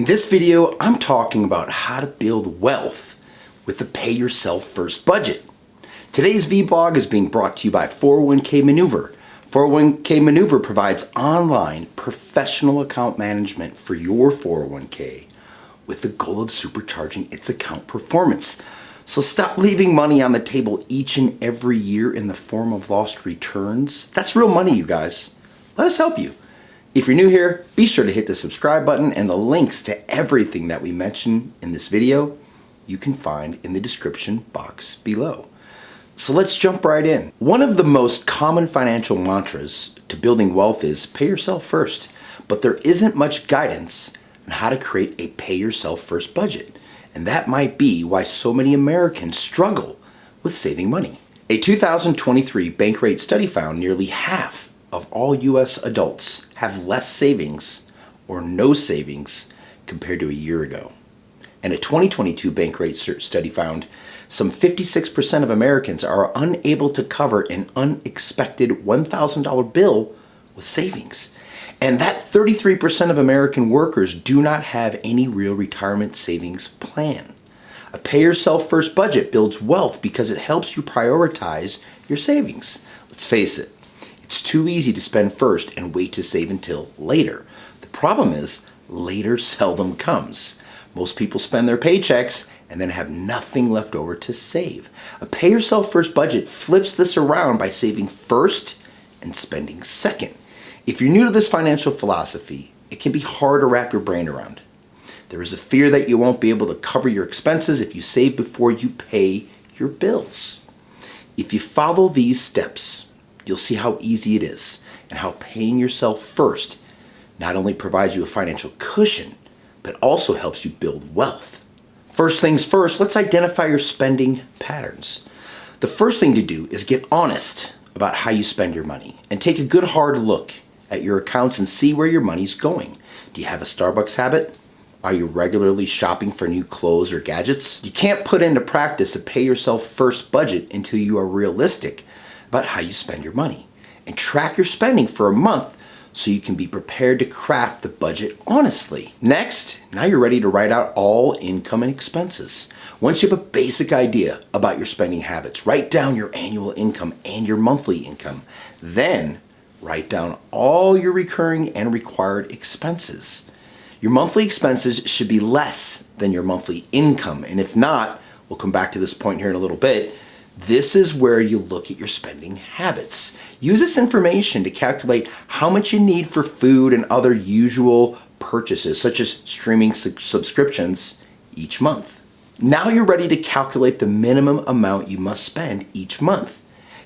this video, I'm talking about how to build wealth with a pay yourself first budget. Today's vlog is being brought to you by 401k Maneuver. 401k Maneuver provides online professional account management for your 401k with the goal of supercharging its account performance. So stop leaving money on the table each and every year in the form of lost returns. That's real money, you guys. Let us help you. If you're new here, be sure to hit the subscribe button, and the links to everything that we mention in this video you can find in the description box below. So let's jump right in. One of the most common financial mantras to building wealth is pay yourself first, but there isn't much guidance on how to create a pay yourself first budget. And that might be why so many Americans struggle with saving money. A 2023 Bankrate study found nearly half of all U.S. adults have less savings or no savings compared to a year ago. And a 2022 Bankrate study found some 56% of Americans are unable to cover an unexpected $1,000 bill with savings. And that 33% of American workers do not have any real retirement savings plan. A pay yourself first budget builds wealth because it helps you prioritize your savings. Let's face it, it's too easy to spend first and wait to save until later. The problem is, later seldom comes. Most people spend their paychecks and then have nothing left over to save. A pay yourself first budget flips this around by saving first and spending second. If you're new to this financial philosophy, it can be hard to wrap your brain around. There is a fear that you won't be able to cover your expenses if you save before you pay your bills. If you follow these steps, you'll see how easy it is and how paying yourself first not only provides you a financial cushion, but also helps you build wealth. First things first, let's identify your spending patterns. The first thing to do is get honest about how you spend your money and take a good hard look at your accounts and see where your money's going. Do you have a Starbucks habit? Are you regularly shopping for new clothes or gadgets? You can't put into practice a pay yourself first budget until you are realistic about how you spend your money. And track your spending for a month so you can be prepared to craft the budget honestly. Next, now you're ready to write out all income and expenses. Once you have a basic idea about your spending habits, write down your annual income and your monthly income. Then, write down all your recurring and required expenses. Your monthly expenses should be less than your monthly income, and if not, we'll come back to this point here in a little bit, this is where you look at your spending habits. Use this information to calculate how much you need for food and other usual purchases, such as streaming subscriptions, each month. Now you're ready to calculate the minimum amount you must spend each month.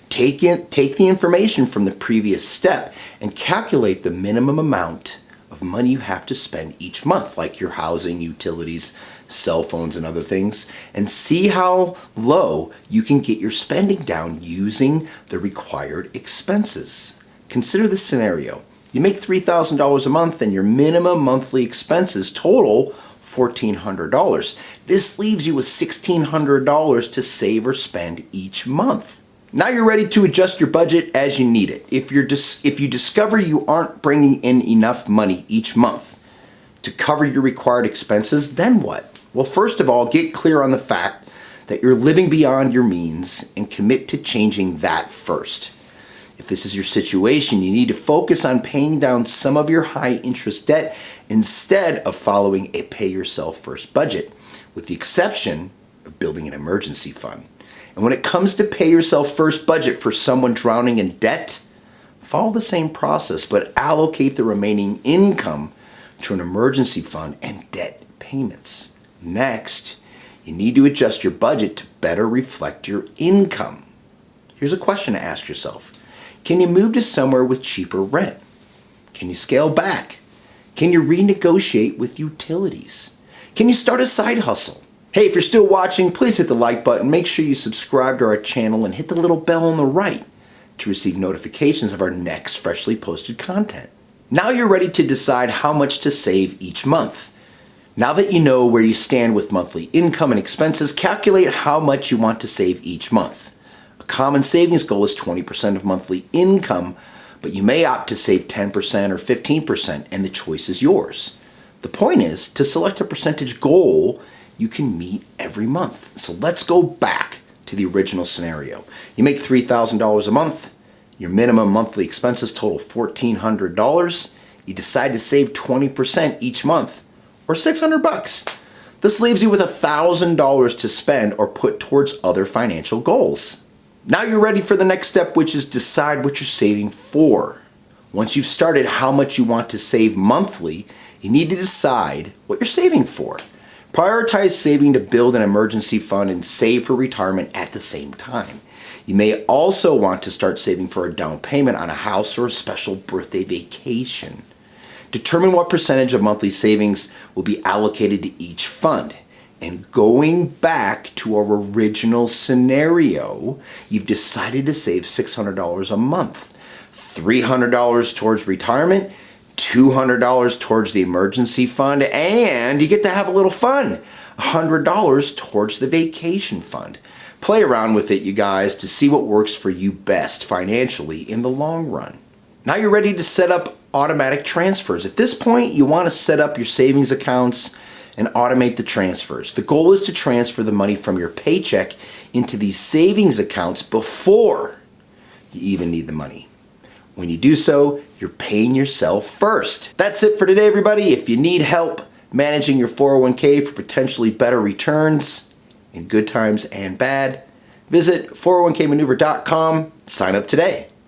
Take the information from the previous step and calculate the minimum amount of money you have to spend each month, like your housing, utilities, cell phones, and other things, and see how low you can get your spending down using the required expenses. Consider this scenario. You make $3,000 a month and your minimum monthly expenses total $1,400. This leaves you with $1,600 to save or spend each month. Now you're ready to adjust your budget as you need it. If you discover you aren't bringing in enough money each month to cover your required expenses, then what? Well, first of all, get clear on the fact that you're living beyond your means and commit to changing that first. If this is your situation, you need to focus on paying down some of your high interest debt instead of following a pay yourself first budget, with the exception of building an emergency fund. And when it comes to pay yourself first budget for someone drowning in debt, follow the same process, but allocate the remaining income to an emergency fund and debt payments. Next, you need to adjust your budget to better reflect your income. Here's a question to ask yourself. Can you move to somewhere with cheaper rent? Can you scale back? Can you renegotiate with utilities? Can you start a side hustle? Hey, if you're still watching, please hit the like button. Make sure you subscribe to our channel and hit the little bell on the right to receive notifications of our next freshly posted content. Now you're ready to decide how much to save each month. Now that you know where you stand with monthly income and expenses, calculate how much you want to save each month. A common savings goal is 20% of monthly income, but you may opt to save 10% or 15%, and the choice is yours. The point is to select a percentage goal you can meet every month. So let's go back to the original scenario. You make $3,000 a month. Your minimum monthly expenses total $1,400. You decide to save 20% each month, or $600. This leaves you with $1,000 to spend or put towards other financial goals. Now you're ready for the next step, which is decide what you're saving for. Once you've started how much you want to save monthly, you need to decide what you're saving for. Prioritize saving to build an emergency fund and save for retirement at the same time. You may also want to start saving for a down payment on a house or a special birthday vacation. Determine what percentage of monthly savings will be allocated to each fund. And going back to our original scenario, you've decided to save $600 a month, $300 towards retirement, $200 towards the emergency fund, and you get to have a little fun, $100 towards the vacation fund. Play around with it, you guys, to see what works for you best financially in the long run. Now you're ready to set up automatic transfers. At this point, you want to set up your savings accounts and automate the transfers. The goal is to transfer the money from your paycheck into these savings accounts before you even need the money. When you do so, you're paying yourself first. That's it for today, everybody. If you need help managing your 401k for potentially better returns in good times and bad, visit 401kmaneuver.com. Sign up today.